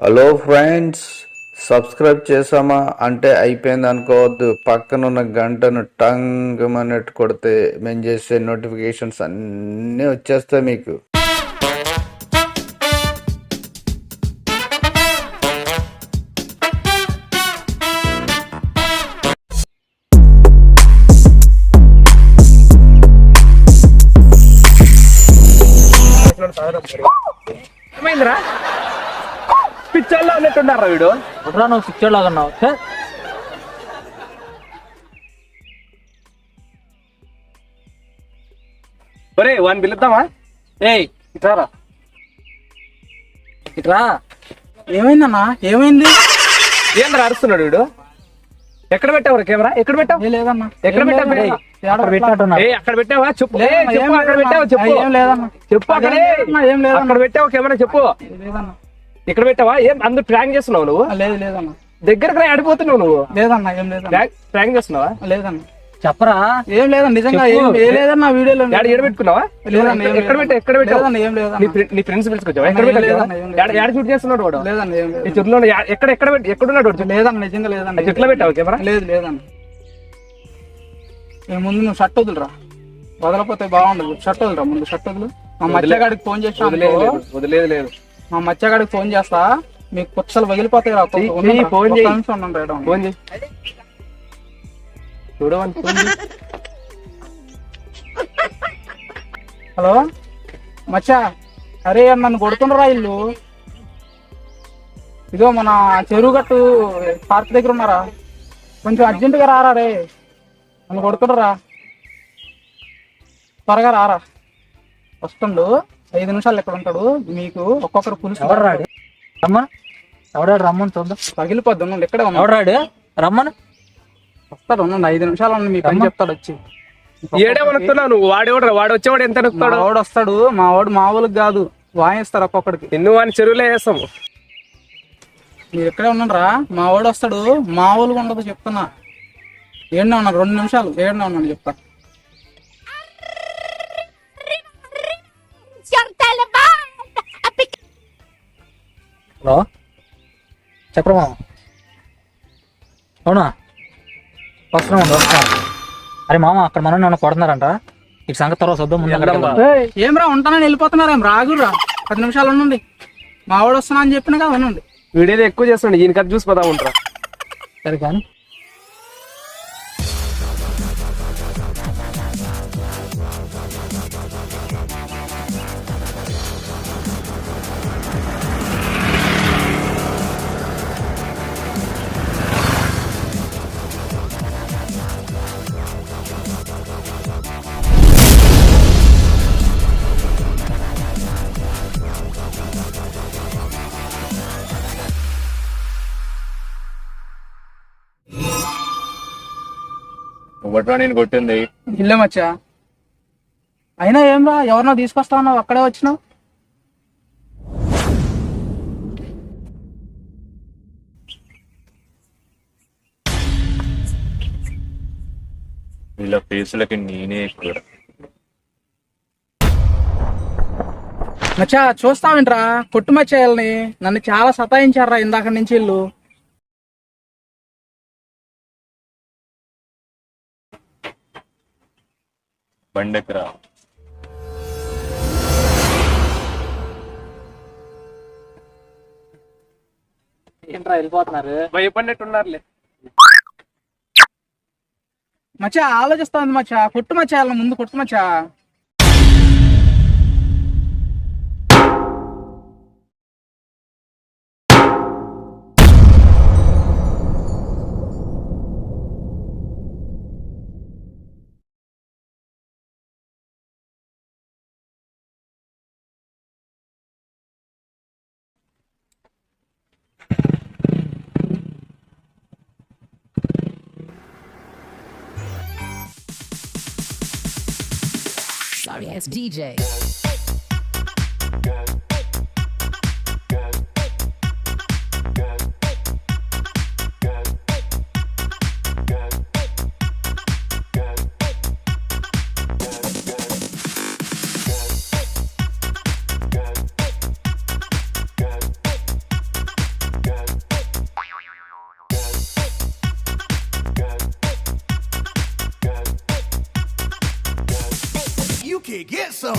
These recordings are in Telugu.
హలో ఫ్రెండ్స్, సబ్స్క్రైబ్ చేసామా అంటే అయిపోయింది అనుకోవద్దు. పక్కనున్న గంటను టంగ్ అన్నట్టు కొడితే మేము చేసే నోటిఫికేషన్స్ అన్నీ వచ్చేస్తాయి మీకు. ఏమైందిరా? పిచ్చోళ్ళ ఉన్నట్టున్నారా వీడు? ఒకరా నువ్వు పిక్చర్ లాగా ఉన్నావు. ఒరే వాడిని పిలుద్దామా? ఏయ్ ఇట్రారా. ఇట్రా. ఏమైందన్నా? ఏమైంది? ఏంద్రా అరుస్తున్నాడు వీడు? ఎక్కడ పెట్టావు కెమెరా? ఎక్కడ పెట్టావు? లేదన్నా. ఎక్కడ పెట్టావు? అక్కడ పెట్టావా? చెప్పు. చెప్పు అక్కడ పెట్టావు. చెప్పు. ఏం లేదన్నా. చెప్పు అక్కడే. ఏం లేదన్నా. అక్కడ పెట్టావు కెమెరా. చెప్పు. లేదన్నా. ఇక్కడ పెట్టావా? ఏం అందరు ప్రాంక్ చేస్తున్నావు నువ్వు? లేదు లేదన్నా. దగ్గరకు ఆడిపోతున్నావు నువ్వు. లేదన్నా. ఏం లేదన్నా. ప్రాంక్ చేస్తున్నావా? లేదన్నా. చెప్పరా. ఏం లేదన్నా. నిజంగా ఏం లేదన్నా. వీడియోలో ఎడబెట్టుకున్నావా? ఎక్కడ పెట్టావు? ఏం లేదన్నా. నీ ఫ్రెండ్స్ పిలుచుకొచ్చావా? ఎక్కడ పెట్టావు? షూట్ చేస్తున్నాడు వాడు. లేదన్నా. ఏం లేదు. ఈ చెట్లో ఎక్కడున్నాడు వాడు? లేదన్నా. నిజంగా లేదన్నా. చెట్లో పెట్టావు కెమెరా? లేదు లేదన్నా. ముందు నువ్వు షర్ట్ వదులురా, వదలపోతే బాగుండదు. షర్ట్ వదులురా, ముందు షర్ట్ వదులు. మా మత్స్యగాడికి ఫోన్ చేస్తా. వదిలేదు లేదు. మా మత్స్యగాడికి ఫోన్ చేస్తా, మీకు పుచ్చలు పగిలిపోతాయి. ఫోన్ చేయి. చూడవని ఫోన్ చేయి. హలో మచ్చా, అరే నన్ను కొడుతుండ్రా ఇల్లు. ఇదో మన చెరువు గట్టు పార్క్ దగ్గర ఉన్నారా? కొంచెం అర్జెంటుగా రారా రే, నన్ను కొడుతుండ్రా. త్వరగా రారా. వస్తుండు, 5 నిమిషాలు ఎక్కడ ఉంటాడు. మీకు ఒక్కొక్కరు పులుసు. ఎవడాడు రమ్మను? ఎవడాడు రమ్మను చూద్దాం. పగిలిపోద్దు. నువ్వు ఎక్కడ ఉన్నావు? ఎవడాడు రమ్మను? వస్తాడు, 5 నిమిషాలు ఉన్న మీ పని చెప్తాడు వచ్చి. ఏడేమనుకున్నావు నువ్వు? వాడు వచ్చేవాడు ఎంత నొక్కుతాడు? వాడు వస్తాడు. మా వాడు మామూలుగా కాదు, వాయిస్తారు ఒక్కొక్కడికి. నిన్ను వాడిని చెరువులో వేస్తాము. మీరు ఎక్కడే ఉన్నారా? మా వాడు వస్తాడు, మామూలుగా ఉండదు చెప్తున్నా. ఏడునే ఉన్నాను, 2 నిమిషాలు ఏడునే ఉన్నాను చెప్తా. హలో చెప్పరా? అవునా? వస్తున్నాం. అరే మామ, అక్కడ మనం నన్ను కొడుతున్నారంట. ఇటు సంగతి తర్వాత వద్దాం. ఏమ్రా ఉంటానని వెళ్ళిపోతున్నారా? ఏం రాగురా, 10 నిమిషాలు ఉండండి. మా వాడు వస్తున్నా అని చెప్పినా కదా, వినండి. వీడేదో ఎక్కువ చేస్తుండే, ఈయన కథ చూసి పోదా ఉంటారా? సరే కానీ ఒకటో నేను కొట్టింది ఇల్లే మచ్చా. అయినా ఏమ్రా, ఎవరినో తీసుకొస్తా ఉన్నావు, అక్కడే వచ్చినావు. వీళ్ళ ఫేసులకి నేనే ఎక్కువ. మచ్చా చూస్తావేంట్రా? కొట్టు మచ్చాయాలని నన్ను చాలా సతాయించారా ఇందాక నుంచి వీళ్ళు. బండెక్కరా. ఏంట్రా వెళ్ళిపోతున్నారు? భయపడినట్టున్నారులే. మచ్చా ఆలోచిస్తా ఉంది మచ్చా. కొట్టు మచ్చాయాలని ముందు కొట్టు మచ్చా. Sorry ass DJ. can get some.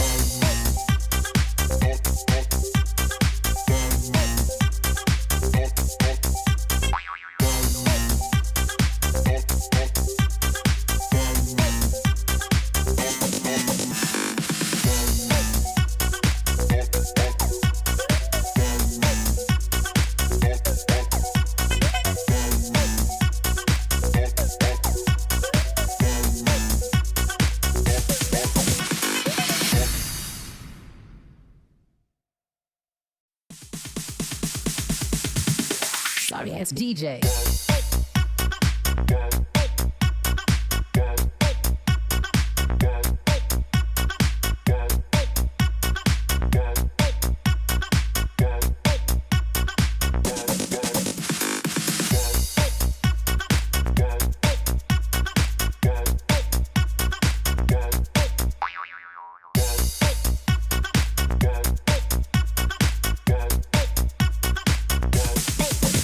Sorry ass DJ.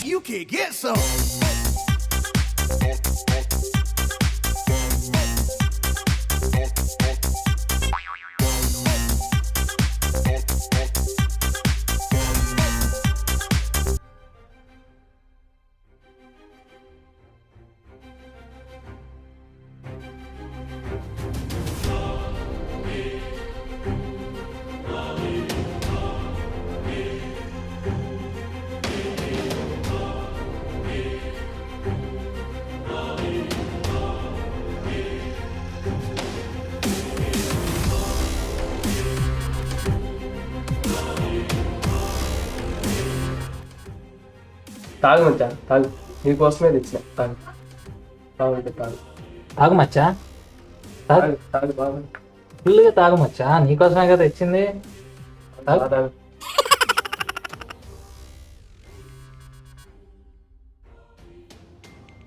You can get some. తాగు మచ్చా తాగు, నీకోసమే తెచ్చిన. తాగు బాగుంటుంది, తాగు తాగు మచ్చా, తాగు తాగు తాగు బాగుంటుంది. ఫుల్గా తాగు మచ్చా, నీకోసమే కదా తెచ్చింది. తాగు. తాగు.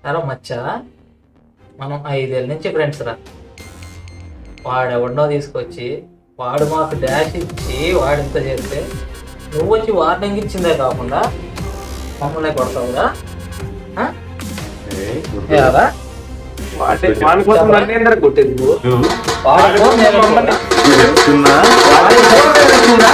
అరే మచ్చా, మనం 5 ఏళ్ళ నుంచి ఫ్రెండ్స్ రా. వాడెవడనో తీసుకొచ్చి వాడు మాకు డాష్ ఇచ్చి వాడింత చేస్తే నువ్వు వచ్చి వార్నింగ్ ఇచ్చిందే కాకుండా మమ్మల్ని కొడతావురా? వాని కోసం నన్ను ఏంద్రా కొట్టేది నువ్వు? వాడు వాడి కోసం నేను మమ్మల్ని- చెప్తున్నా వాడి కోసం నేను వచ్చిందా?